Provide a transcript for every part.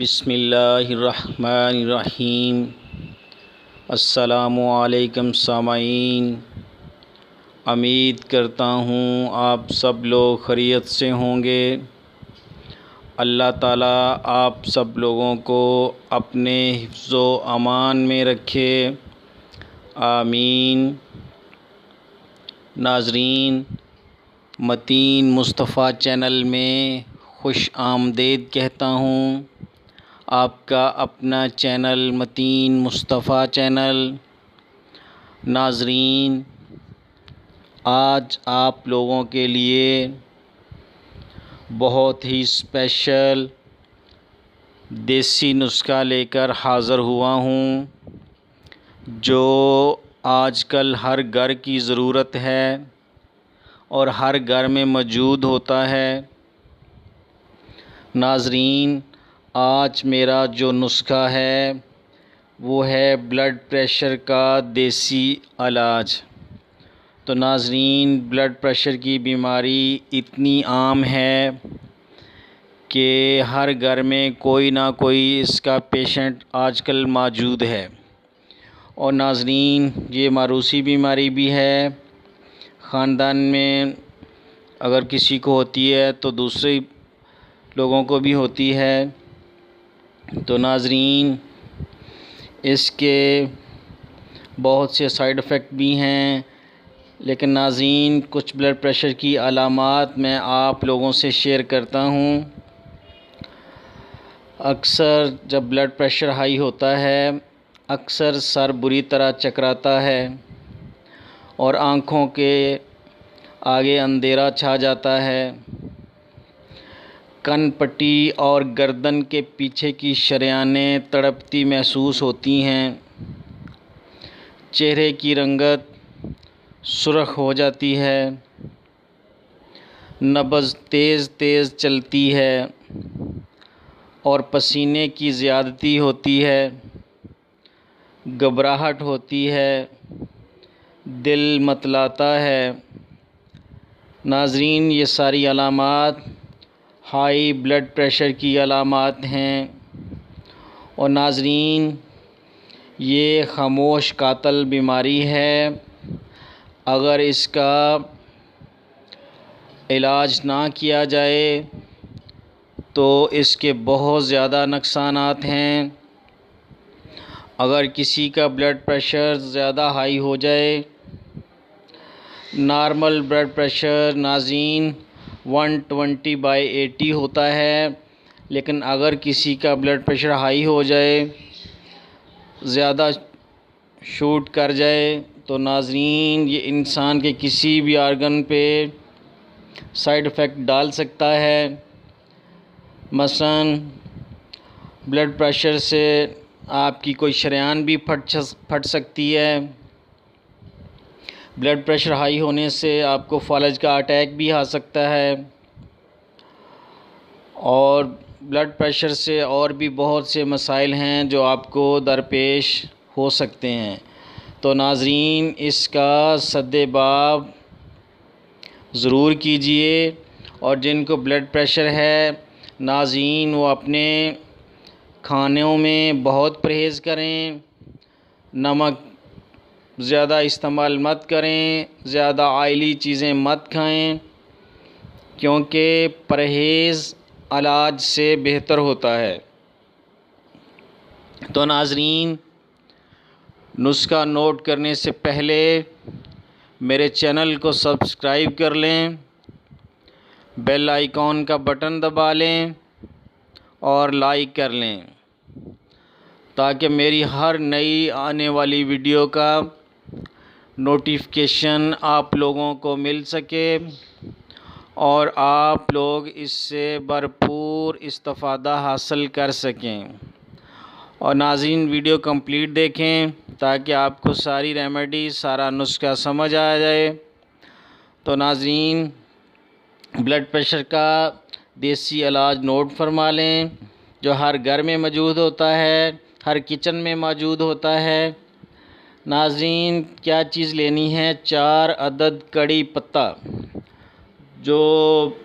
बिस्मिल्लाहिर्रहमानिर्रहीम। अस्सलामुअलैकुम सामाईन। उम्मीद करता हूँ आप सब लोग खैरियत से होंगे। अल्लाह ताला आप सब लोगों को अपने हिफ्ज़ो अमान में रखे, आमीन। नाज़रीन, मतीन मुस्तफ़ा चैनल में खुश आमदीद कहता हूँ। आपका अपना चैनल मतीन मुस्तफ़ा चैनल। नाज़रीन, आज आप लोगों के लिए बहुत ही स्पेशल देसी नुस्खा लेकर हाज़िर हुआ हूँ, जो आजकल हर घर की ज़रूरत है और हर घर में मौजूद होता है। नाज़रीन, आज मेरा जो नुस्खा है वो है ब्लड प्रेशर का देसी इलाज। तो नाज़रीन, ब्लड प्रेशर की बीमारी इतनी आम है कि हर घर में कोई ना कोई इसका पेशेंट आजकल मौजूद है। और नाज़रीन, ये मारूसी बीमारी भी है। ख़ानदान में अगर किसी को होती है तो दूसरे लोगों को भी होती है। तो नाज़रीन, इसके बहुत से साइड इफ़ेक्ट भी हैं, लेकिन नाज़रीन कुछ ब्लड प्रेशर की अलामात मैं आप लोगों से शेयर करता हूँ। अक्सर जब ब्लड प्रेशर हाई होता है, अक्सर सर बुरी तरह चकराता है और आँखों के आगे अंधेरा छा जाता है। कन पट्टी और गर्दन के पीछे की शरेयानें तड़पती महसूस होती हैं। चेहरे की रंगत सुर्ख हो जाती है। नब्ज़ तेज़ तेज़ चलती है और पसीने की ज़्यादती होती है। घबराहट होती है। दिल मतलाता है। नाज़रीन, ये सारी अलामात हाई ब्लड प्रेशर की अलामात हैं। और नाज़रीन, ये ख़ामोश कातिल बीमारी है। अगर इसका इलाज ना किया जाए तो इसके बहुत ज़्यादा नुकसानात हैं। अगर किसी का ब्लड प्रेशर ज़्यादा हाई हो जाए, नॉर्मल ब्लड प्रेशर नाज़रीन 120/80 होता है, लेकिन अगर किसी का ब्लड प्रेशर हाई हो जाए, ज़्यादा शूट कर जाए, तो नाज़रीन ये इंसान के किसी भी आर्गन पे साइड इफ़ेक्ट डाल सकता है। मसलन ब्लड प्रेशर से आपकी कोई शरेयान भी फट सकती है। ब्लड प्रेशर हाई होने से आपको फ़ौलज का अटैक भी आ सकता है। और ब्लड प्रेशर से और भी बहुत से मसाइल हैं जो आपको दरपेश हो सकते हैं। तो नाज़रीन, इसका सद्देबाब ज़रूर कीजिए। और जिनको ब्लड प्रेशर है नाज़रीन, वो अपने खानों में बहुत परहेज़ करें। नमक ज़्यादा इस्तेमाल मत करें, ज़्यादा ऑयली चीज़ें मत खाएं, क्योंकि परहेज़ इलाज से बेहतर होता है। तो नाज़रीन, नुस्खा नोट करने से पहले मेरे चैनल को सब्सक्राइब कर लें, बेल आइकॉन का बटन दबा लें और लाइक कर लें, ताकि मेरी हर नई आने वाली वीडियो का नोटिफिकेशन आप लोगों को मिल सके और आप लोग इससे भरपूर इस्तिफ़ादा हासिल कर सकें। और नाज़रीन, वीडियो कंप्लीट देखें ताकि आपको सारी रेमेडी, सारा नुस्खा समझ आ जाए। तो नाज़रीन, ब्लड प्रेशर का देसी इलाज नोट फरमा लें, जो हर घर में मौजूद होता है, हर किचन में मौजूद होता है। नाज़रीन, क्या चीज़ लेनी है? 4 अदद कड़ी पत्ता, जो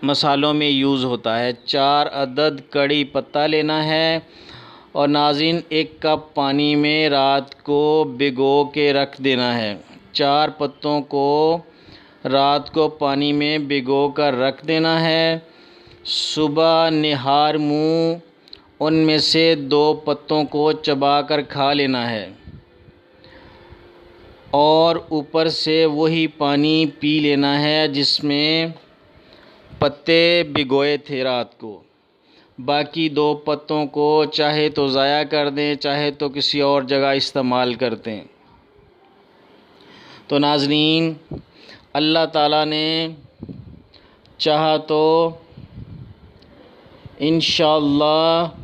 मसालों में यूज़ होता है। 4 अदद कड़ी पत्ता लेना है और नाज़रीन 1 कप पानी में रात को भिगो के रख देना है। 4 पत्तों को रात को पानी में भिगो कर रख देना है। सुबह निहार मुँह उनमें से 2 पत्तों को चबा कर खा लेना है और ऊपर से वही पानी पी लेना है जिसमें पत्ते भिगोए थे रात को। बाकी 2 पत्तों को चाहे तो ज़ाया कर दें, चाहे तो किसी और जगह इस्तेमाल कर दें। तो नाज़रीन, अल्लाह ताला ने चाहा तो इंशाअल्लाह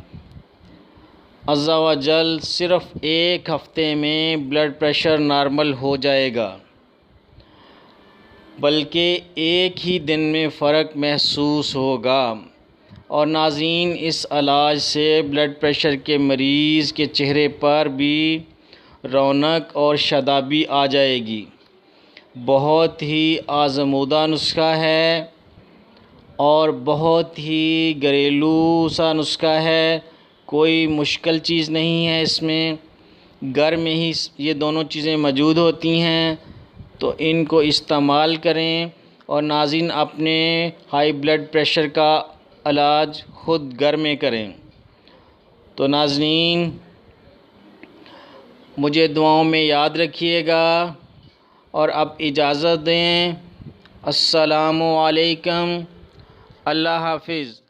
अज़्ज़ा व जल सिर्फ़ 1 हफ़्ते में ब्लड प्रेशर नॉर्मल हो जाएगा, बल्कि एक ही दिन में फ़र्क महसूस होगा। और नाज़रीन, इस इलाज से ब्लड प्रेशर के मरीज़ के चेहरे पर भी रौनक और शादाबी आ जाएगी। बहुत ही आज़मूदा नुस्खा है और बहुत ही घरेलू सा नुस्खा है। कोई मुश्किल चीज़ नहीं है इसमें, घर में ही ये दोनों चीज़ें मौजूद होती हैं, तो इनको इस्तेमाल करें। और नाज़रीन, अपने हाई ब्लड प्रेशर का इलाज ख़ुद घर में करें। तो नाज़रीन, मुझे दुआओं में याद रखिएगा और अब इजाज़त दें। अस्सलामु अलैकुम। अल्लाह हाफ़िज़।